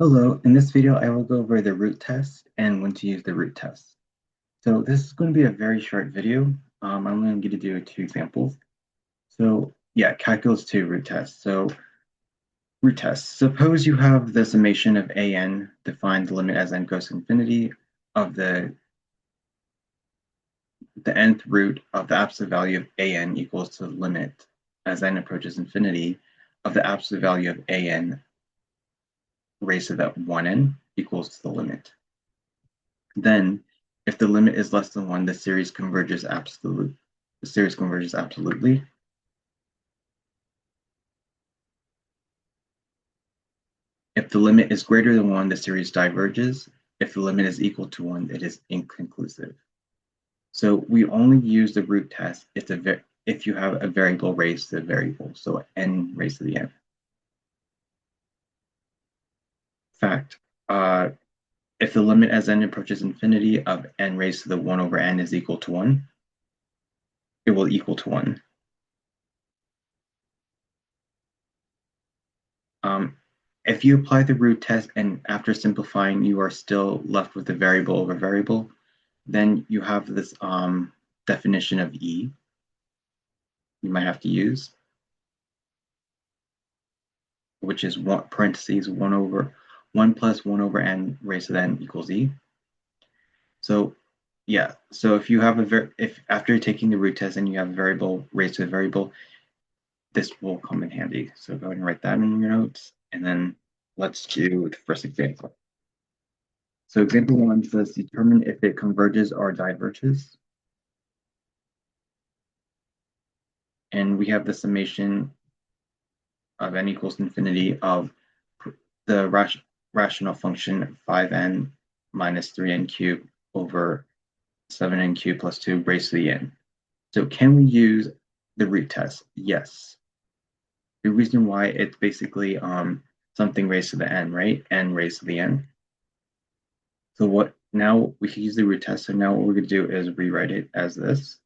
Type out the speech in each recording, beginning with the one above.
Hello, in this video I will go over the root test and when to use the root test. So this is going to be a very short video. I'm only going to do two examples. So yeah, calculus 2 root test. So root test. Suppose you have the summation of an define the limit as n goes to infinity of the nth root of the absolute value of an equals to the limit as n approaches infinity of the absolute value of an raised to the 1n equals to the limit. Then, if the limit is less than 1, the series converges absolutely. If the limit is greater than 1, the series diverges. If the limit is equal to 1, it is inconclusive. So we only use the root test if you have a variable raised to the variable, so n raised to the n. Fact, if the limit as n approaches infinity of n raised to the 1 over n is equal to 1, it will equal to 1. If you apply the root test and after simplifying you are still left with a variable over variable, then you have this definition of E you might have to use, which is parentheses 1 plus 1 over n raised to the n equals E. So yeah, so if you have if after taking the root test and you have a variable raised to a variable, this will come in handy. So go ahead and write that in your notes, and then let's do the first example. So example 1 says determine if it converges or diverges. And we have the summation of n equals infinity of the rational function 5n minus 3n cubed over 7n cubed plus 2 raised to the n. So can we use the root test? Yes. The reason why it's basically something raised to the n, right? N raised to the n. So what now we can use the root test. So now what we're going to do is rewrite it as this.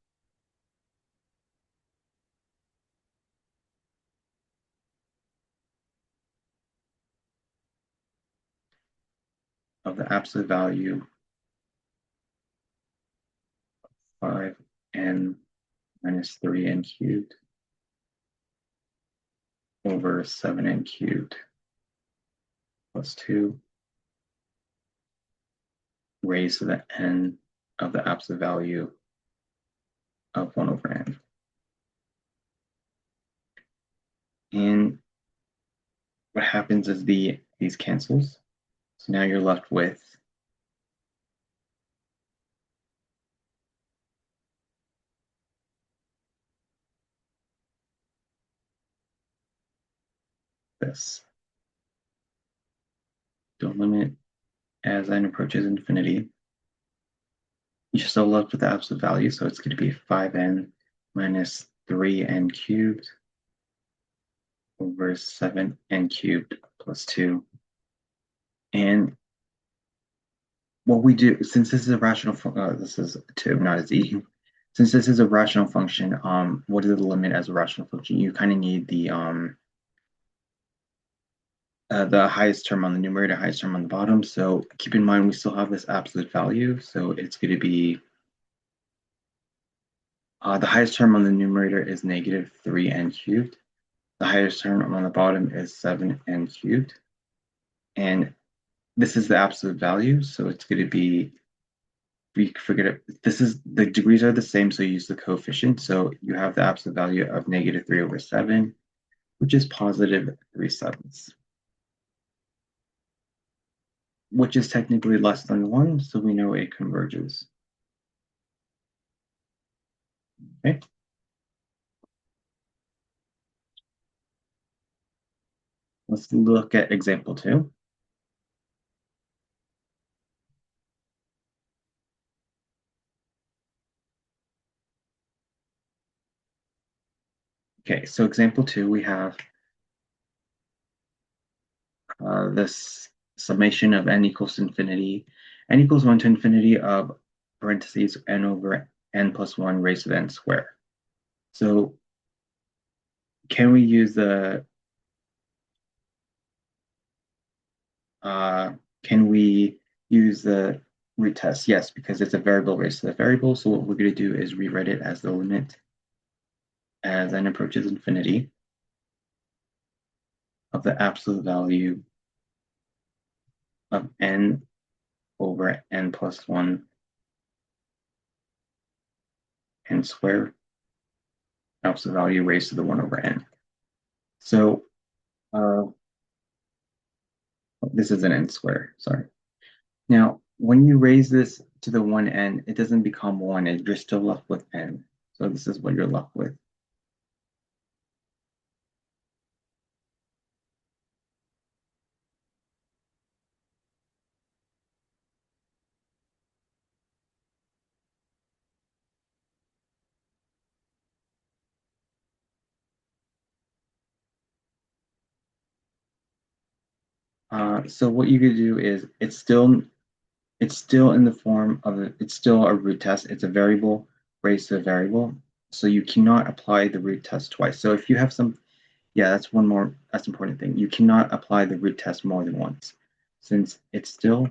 Of the absolute value of 5n minus 3n cubed over 7n cubed plus 2 raised to the n of the absolute value of 1 over n. And what happens is these cancels. So now you're left with this. Don't limit as n approaches infinity. You're still left with the absolute value, so it's going to be 5n minus 3n cubed over 7n cubed plus 2. And what we do, since this is a rational function, this is 2, not as e. Since this is a rational function, what is the limit as a rational function? You kind of need the highest term on the numerator, highest term on the bottom. So keep in mind we still have this absolute value, so it's going to be the highest term on the numerator is negative 3n cubed. The highest term on the bottom is 7n cubed. And this is the absolute value, so it's going to be, we forget it, this is, the degrees are the same, so you use the coefficient. So you have the absolute value of negative 3 over 7, which is positive 3/7, which is technically less than 1, so we know it converges. Okay. Let's look at example 2. Okay, so example 2, we have this summation of n equals to infinity, n equals 1 to infinity of parentheses n over n plus 1 raised to the n squared. So can we use the can we use the root test? Yes, because it's a variable raised to the variable. So what we're going to do is rewrite it as the limit as n approaches infinity of the absolute value of n over n plus 1 n squared, absolute value raised to the 1 over n. So uh, this is an n squared, sorry. Now, when you raise this to the 1n, it doesn't become 1, you're still left with n. So this is what you're left with. So what you could do is it's still in the form of it's still a root test. It's a variable raised to a variable. So you cannot apply the root test twice. So if you have some, yeah, that's important thing. You cannot apply the root test more than once, since it's still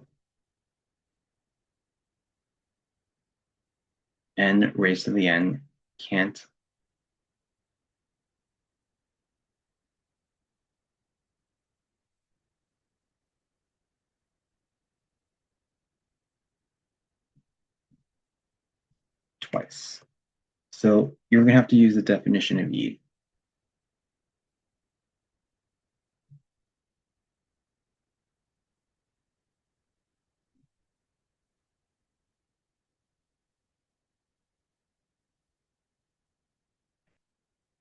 n raised to the n can't twice. So you're gonna have to use the definition of E.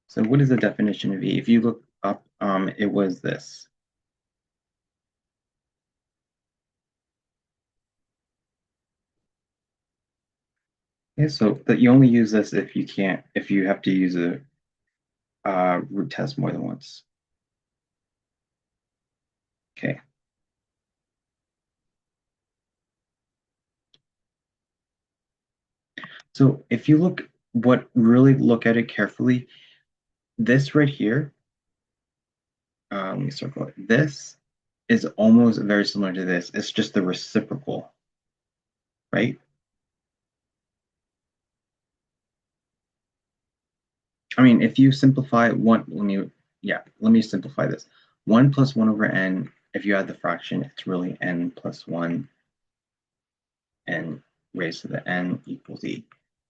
So what is the definition of E? If you look up, it was this. Okay, so that you only use this if you have to use a root test more than once. Okay. So if you really look at it carefully, this right here, let me circle it. This is almost very similar to this. It's just the reciprocal, right? I mean, if you simplify let me simplify this. 1 plus 1 over n, if you add the fraction, it's really n plus 1 n raised to the n equals e.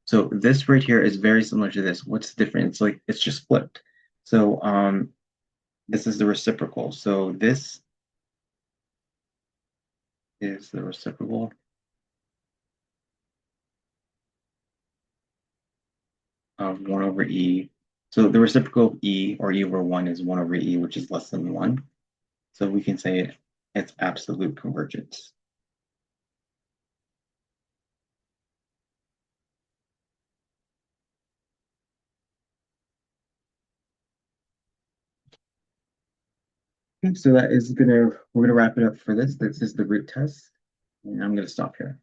So this right here is very similar to this. What's different? It's like it's just flipped. So this is the reciprocal. So this is the reciprocal of 1 over e. So the reciprocal of e, or e over 1, is 1 over e, which is less than 1. So we can say it's absolute convergence. So we're gonna wrap it up for this. This is the root test, and I'm gonna stop here.